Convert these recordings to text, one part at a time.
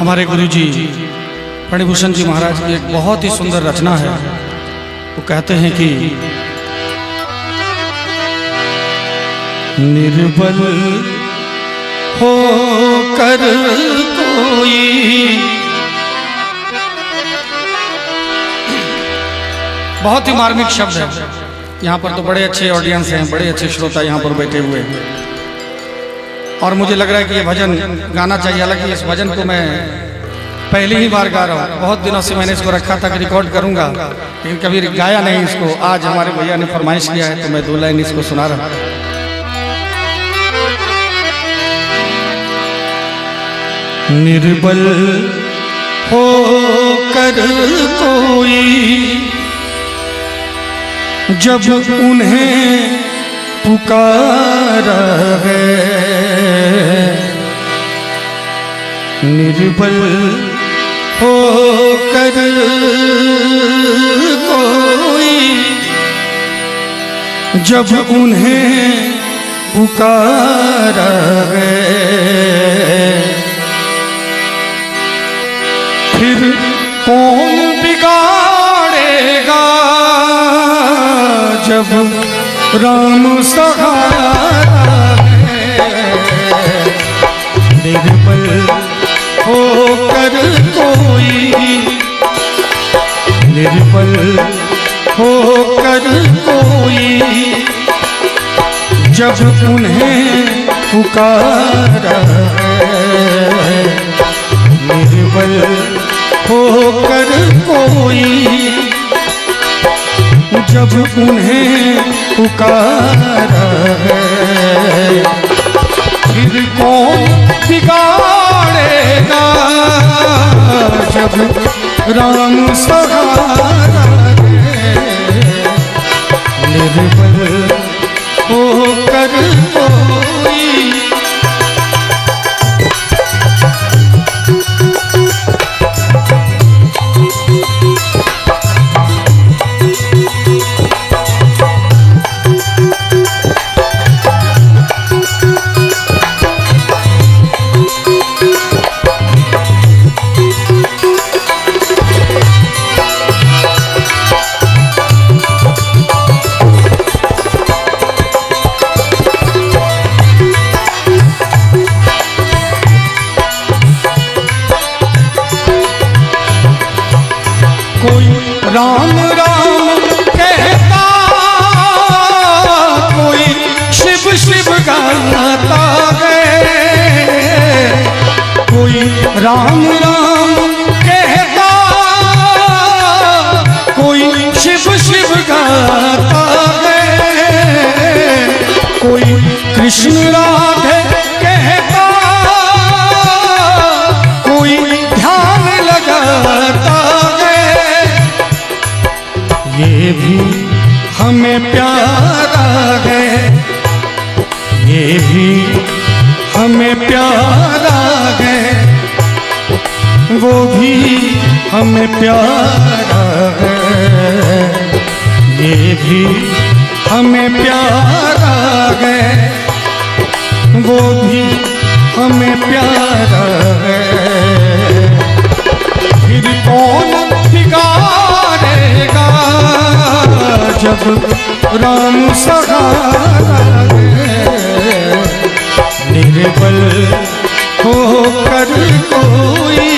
हमारे गुरुजी फणिभूषण जी महाराज की एक बहुत ही सुंदर रचना है। वो कहते हैं कि निर्बल होकर कोई बहुत ही मार्मिक शब्द है। यहाँ पर तो बड़े अच्छे ऑडियंस हैं, बड़े अच्छे श्रोता यहाँ पर बैठे हुए हैं और मुझे लग रहा है कि ये भजन गाना चाहिए। हालांकि इस भजन को मैं पहली ही बार गा रहा हूँ। बहुत दिनों से मैंने इसको रखा था कि रिकॉर्ड करूँगा, लेकिन कभी गाया नहीं इसको। आज हमारे भैया ने फरमाइश किया है तो मैं 2 लाइन इसको सुना रहा हूँ। निर्बल होकर कोई जब उन्हें पुकारा है, निर्बल होकर कोई जब उन्हें पुकारा है, फिर कौन बिगाड़ेगा जब राम सहारा है। निर्बल होकर कोई, निर्बल होकर कोई जब उन्हें पुकारा है, निर्बल होकर कोई जब उन्हें पुकारा है, फिर कौन बिगाड़ेगा जब राम सहारा है। निर्बल होकर कोई राम राम कहता, कोई शिव शिव गाता है। कोई राम राम कहता, कोई शिव शिव गाता है। कोई कृष्ण राधे कहता, कोई ध्यान लगाता। ये भी हमें प्यारा है, ये भी हमें प्यारा है, वो भी हमें प्यारा है। ये भी हमें प्यारा है, वो भी हमें प्यारा है। फिर कौन बिगाड़ेगा जब राम सहारा है। निर्बल होकर कोई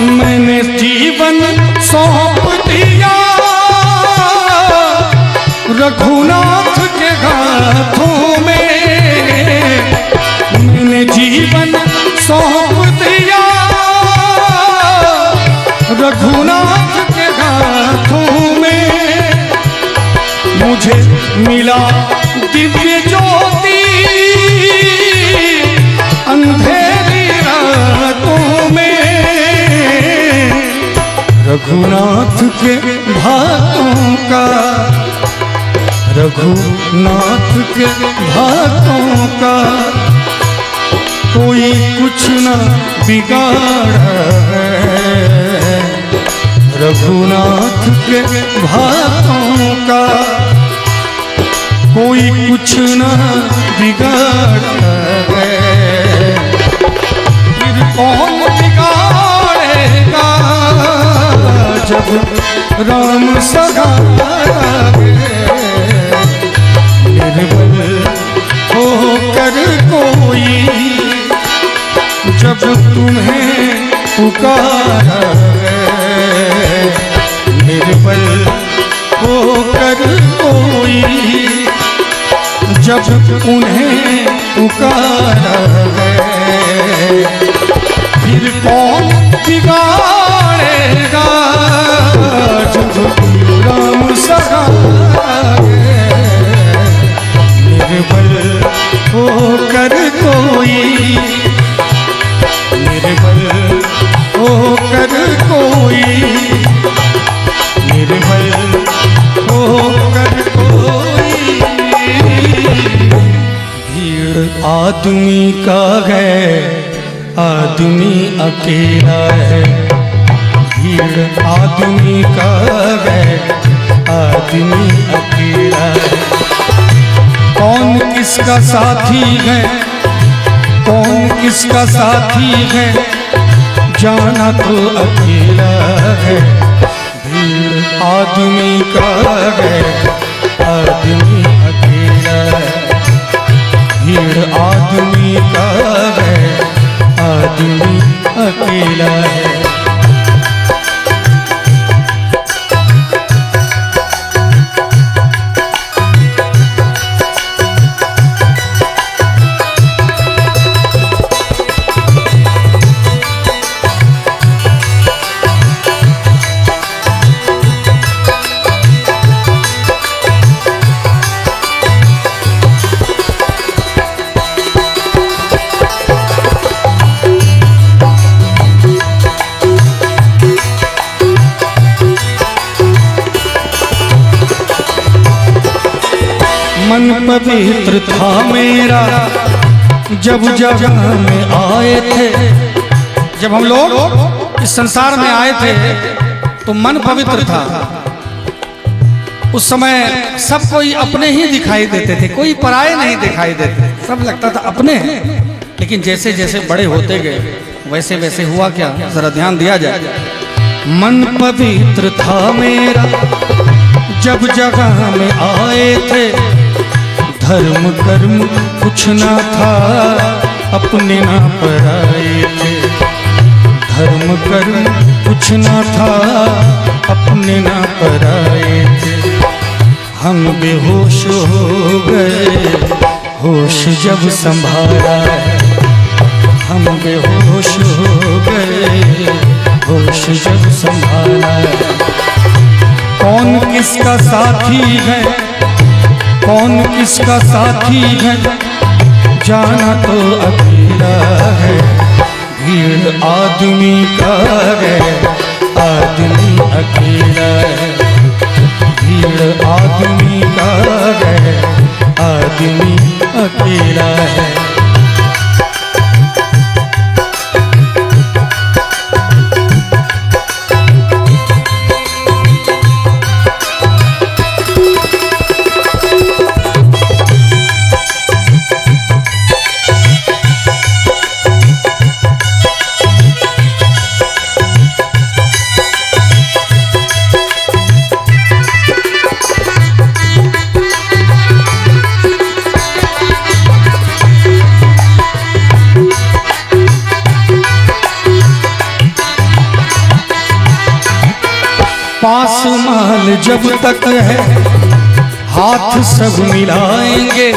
मैंने जीवन सौंप दिया रघुनाथ के हाथों में। मैंने जीवन सौंप दिया रघुनाथ के हाथों में। मुझे मिला दिव्य ज्योति अंधेरी रातों में। का, रघुनाथ के भक्तों का कोई कुछ न बिगाड़ा है। रघुनाथ के भक्तों का कोई कुछ न बिगाड़ा है। फिर कौन बिगाड़ेगा जब राम सदा निर्बल होकर कोई जब तुम्हें पुकारा है। निर्बल होकर कोई जब उन्हें पुकारा है। फिर कौन बिगाड़ेगा जब राम सदा निर्बल होकर कोई, निर्बल होकर कोई, निर्बल होकर कोई। भीड़ आदमी का है, आदमी अकेला है। भीड़ आदमी का है, आदमी अकेला है। कौन किसका साथी है, कौन किसका साथी है, जाना तो अकेला है। भीड़ आदमी का है, आदमी अकेला है। भीड़ आदमी का है, आदमी अकेला है। मन पवित्र था मेरा जब जगह में आए थे। जब हम लोग इस संसार में आए थे तो मन पवित्र था। उस समय सब कोई अपने ही दिखाई देते थे, कोई पराये नहीं दिखाई देते, सब लगता था अपने हैं। लेकिन जैसे जैसे बड़े होते गए वैसे वैसे हुआ क्या, जरा ध्यान दिया जाए। मन पवित्र था मेरा जब जगह में आए थे। धर्म कर्म कुछ ना था, अपने ना पराए थे। धर्म कर्म कुछ ना था, अपने ना पराए थे। हम बेहोश हो गए, होश जब संभाला है। हम बेहोश हो गए, होश जब संभाला है। कौन किसका साथी है, कौन किसका साथी है, जाना तो अकेला है। भीड़ आदमी का है, आदमी अकेला है। भीड़ आदमी का है, आदमी अकेला है। पास माल जब तक है हाथ सब मिलाएंगे।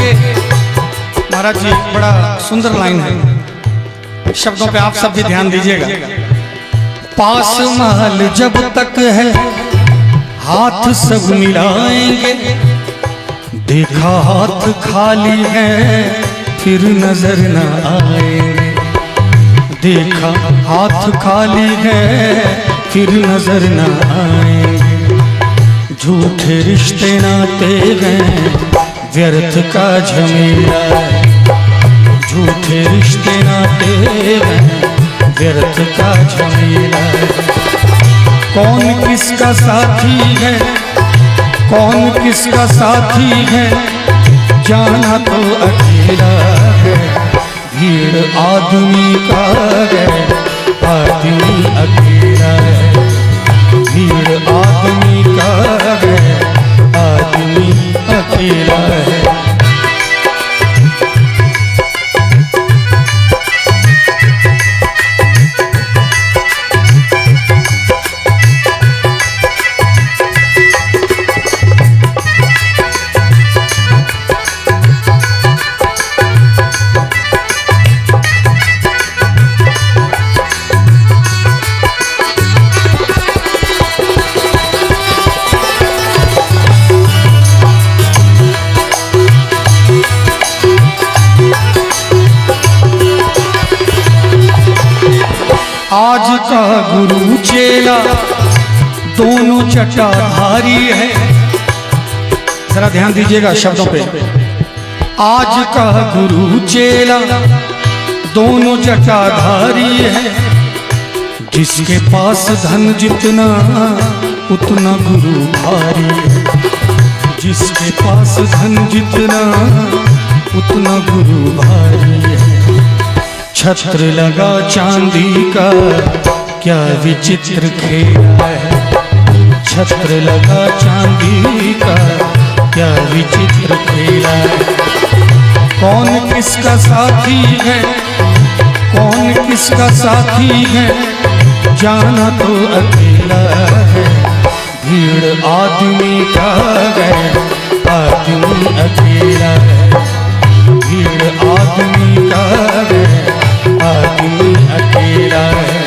महाराज जी बड़ा सुंदर लाइन है, शब्दों पे आप सब भी ध्यान दीजिएगा। पास माल जब तक है हाथ सब मिलाएंगे। देखा हाथ खाली है फिर नजर न आएंगे। देखा हाथ खाली है फिर नजर न आएंगे। झूठे रिश्ते नाते हैं व्यर्थ का झमेला, झूठे रिश्ते नाते हैं व्यर्थ का झमेला। कौन किसका साथी है, कौन किसका साथी है, जाना तो अकेला है। भीड़ आदमी का है, आदमी अकेला है। भीड़ आदमी का है, आदमी अकेला है। आज का गुरु चेला दोनों जटाधारी है। जरा ध्यान दीजिएगा शब्दों पे। आज का गुरु चेला दोनों जटाधारी है। जिसके पास धन जितना उतना गुरु भारी है। जिसके पास धन जितना उतना गुरु भारी है। छत्र लगा चांदी का क्या विचित्र खेला है। छत्र लगा चांदी का क्या विचित्र खेला है। कौन किसका साथी है, कौन किसका साथी है, जाना तो अकेला है। भीड़ आदमी का है, आदमी अकेला है। भीड़ आदमी का है, आदमी अकेला है।